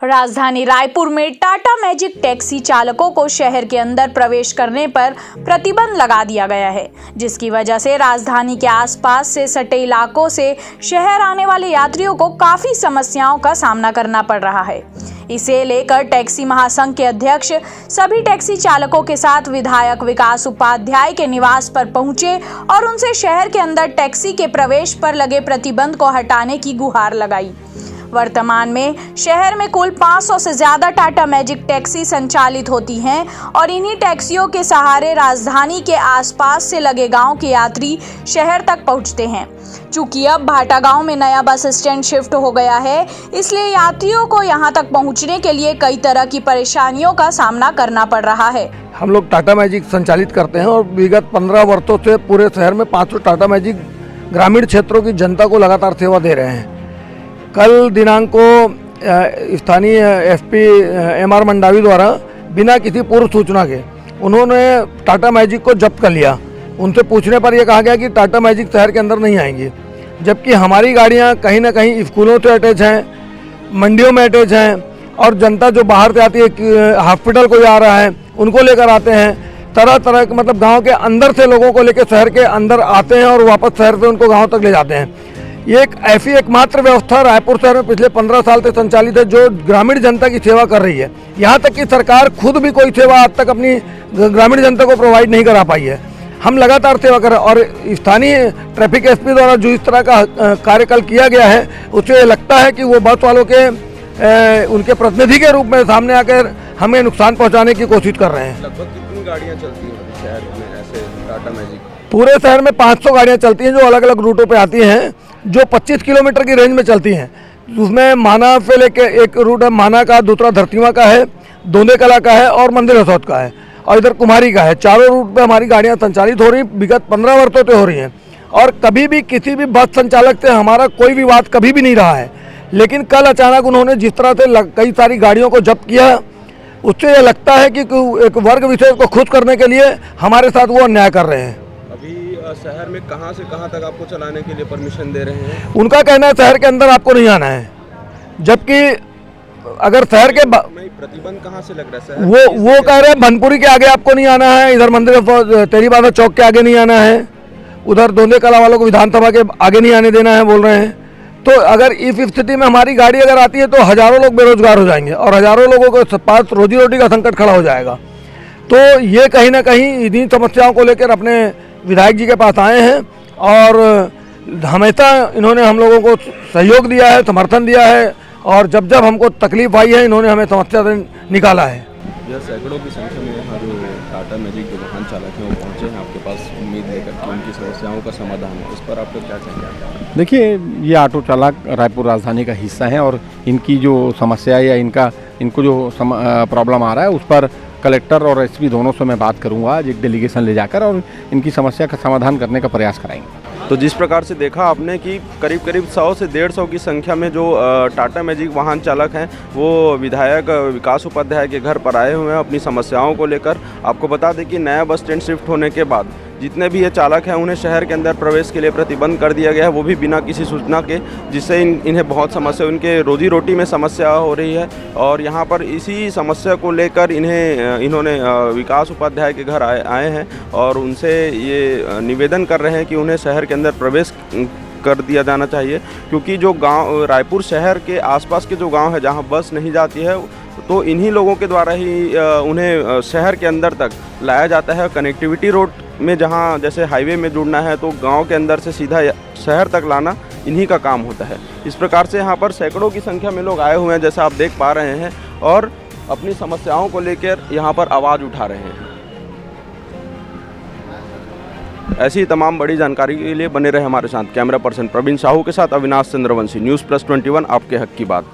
राजधानी रायपुर में Tata magic taxi चालकों को शहर के अंदर प्रवेश करने पर प्रतिबंध लगा दिया गया है, जिसकी वजह से राजधानी के आसपास से सटे इलाकों से शहर आने वाले यात्रियों को काफी समस्याओं का सामना करना पड़ रहा है। इसे लेकर टैक्सी महासंघ के अध्यक्ष सभी टैक्सी चालकों के साथ विधायक विकास उपाध्याय के निवास पर पहुंचे और उनसे शहर के अंदर टैक्सी के प्रवेश पर लगे प्रतिबंध को हटाने की गुहार लगाई। वर्तमान में शहर में कुल 500 से ज्यादा टाटा मैजिक टैक्सी संचालित होती हैं और इन्हीं टैक्सियों के सहारे राजधानी के आसपास से लगे गांव के यात्री शहर तक पहुंचते हैं। चूंकि अब भाटा गांव में नया बस स्टैंड शिफ्ट हो गया है, इसलिए यात्रियों को यहां तक पहुंचने के लिए कई तरह की परेशानियों का सामना करना पड़ रहा है। हम लोग टाटा मैजिक संचालित करते हैं और विगत 15 वर्षों से पूरे शहर में 500 टाटा मैजिक ग्रामीण क्षेत्रों की जनता को लगातार सेवा दे रहे हैं। कल दिनांक को स्थानीय एसपी एमआर मंडावी द्वारा बिना किसी पूर्व सूचना के उन्होंने टाटा मैजिक को जब्त कर लिया। उनसे पूछने पर यह कहा गया कि टाटा मैजिक शहर के अंदर नहीं आएंगी, जबकि हमारी गाड़ियां कहीं ना कहीं स्कूलों से अटैच हैं, मंडियों में अटैच हैं और जनता जो बाहर से आती है, हॉस्पिटल को जा रहा है, उनको लेकर आते हैं। तरह तरह के मतलब गाँव के अंदर से लोगों को लेकर शहर के अंदर आते हैं और वापस शहर से उनको गाँव तक ले जाते हैं। ये एक ऐसी एकमात्र व्यवस्था रायपुर शहर में पिछले 15 साल से संचालित है जो ग्रामीण जनता की सेवा कर रही है। यहाँ तक कि सरकार खुद भी कोई सेवा आज तक अपनी ग्रामीण जनता को प्रोवाइड नहीं करा पाई है। हम लगातार सेवा कर रहे हैं और स्थानीय ट्रैफिक एसपी द्वारा जो इस तरह का कार्य कल किया गया है, उससे लगता है कि वो बस वालों के उनके प्रतिनिधि के रूप में सामने आकर हमें नुकसान पहुँचाने की कोशिश कर रहे हैं। लगभग कितनी गाड़ियाँ चलती हैं शहर में ऐसे टाटा मैजिक? पूरे शहर में 500 गाड़ियाँ चलती हैं जो अलग अलग रूटों पे आती हैं, जो 25 किलोमीटर की रेंज में चलती हैं। उसमें माना से लेके एक रूट है माना का, दूसरा धरतीवा का है, दोंदे कला का है और मंदिर हसौद का है और इधर कुमारी का है। चारों रूट पे हमारी गाड़ियाँ संचालित हो रही, विगत 15 वर्षों से हो रही हैं और कभी भी किसी भी बस संचालक से हमारा कोई विवाद कभी भी नहीं रहा है। लेकिन कल अचानक उन्होंने जिस तरह से कई सारी गाड़ियों को जब्त किया, उससे यह लगता है कि एक वर्ग विशेष को खुश करने के लिए हमारे साथ वो अन्याय कर रहे हैं। शहर में कहां से कहां तक आपको चलाने के लिए परमिशन दे रहे हैं? उनका कहना है शहर के अंदर आपको नहीं आना है, जबकि अगर शहर के प्रतिबंध कहां से लग रहा है? वो कह रहे हैं भनपुरी के आगे आपको नहीं आना है, इधर मंदिर तेरी बाधा चौक के आगे नहीं आना है, उधर दोंदे कला वालों को विधानसभा के आगे नहीं आने देना है बोल रहे हैं। तो अगर इस स्थिति में हमारी गाड़ी अगर आती है तो हजारों लोग बेरोजगार हो जाएंगे और हजारों लोगों के पास रोजी रोटी का संकट खड़ा हो जाएगा। तो ये कहीं ना कहीं इन्हीं समस्याओं को लेकर अपने विधायक जी के पास आए हैं और हमेशा इन्होंने हम लोगों को सहयोग दिया है, समर्थन दिया है और जब जब हमको तकलीफ आई है इन्होंने हमें समस्या से निकाला है। यह सैकड़ों की संख्या में यहाँ जो टाटा मैजिक जो वाहन चालक हैं वो पहुँचे हैं आपके पास उम्मीद लेकर कि उनकी समस्याओं का समाधान है। इस पर आप लोग क्या कहेंगे? देखिए, ये ऑटो चालक रायपुर राजधानी का हिस्सा है और इनकी जो समस्या या इनको जो प्रॉब्लम आ रहा है उस पर कलेक्टर और एसपी दोनों से मैं बात करूंगा आज एक डेलीगेशन ले जाकर और इनकी समस्या का समाधान करने का प्रयास कराएंगे। तो जिस प्रकार से देखा आपने कि करीब 100 से 150 की संख्या में जो टाटा मैजिक वाहन चालक हैं वो विधायक विकास उपाध्याय के घर पर आए हुए हैं अपनी समस्याओं को लेकर। आपको बता दें कि नया बस स्टैंड शिफ्ट होने के बाद जितने भी ये चालक हैं उन्हें शहर के अंदर प्रवेश के लिए प्रतिबंध कर दिया गया है, वो भी बिना किसी सूचना के, जिससे इन्हें बहुत समस्या, उनके रोजी रोटी में समस्या हो रही है। और यहाँ पर इसी समस्या को लेकर इन्होंने विकास उपाध्याय के घर आए हैं और उनसे ये निवेदन कर रहे हैं कि उन्हें शहर के अंदर प्रवेश कर दिया जाना चाहिए, क्योंकि जो गांव रायपुर शहर के आसपास के जो गांव है जहां बस नहीं जाती है तो इन्हीं लोगों के द्वारा ही उन्हें शहर के अंदर तक लाया जाता है। कनेक्टिविटी रोड में जहां जैसे हाईवे में जुड़ना है तो गांव के अंदर से सीधा शहर तक लाना इन्हीं का काम होता है। इस प्रकार से यहां पर सैकड़ों की संख्या में लोग आए हुए हैं जैसा आप देख पा रहे हैं और अपनी समस्याओं को लेकर यहां पर आवाज़ उठा रहे हैं। ऐसी तमाम बड़ी जानकारी के लिए बने रहे हमारे साथ। कैमरा पर्सन प्रवीण साहू के साथ अविनाश चंद्रवंशी, न्यूज़ प्लस 21, आपके हक की बात।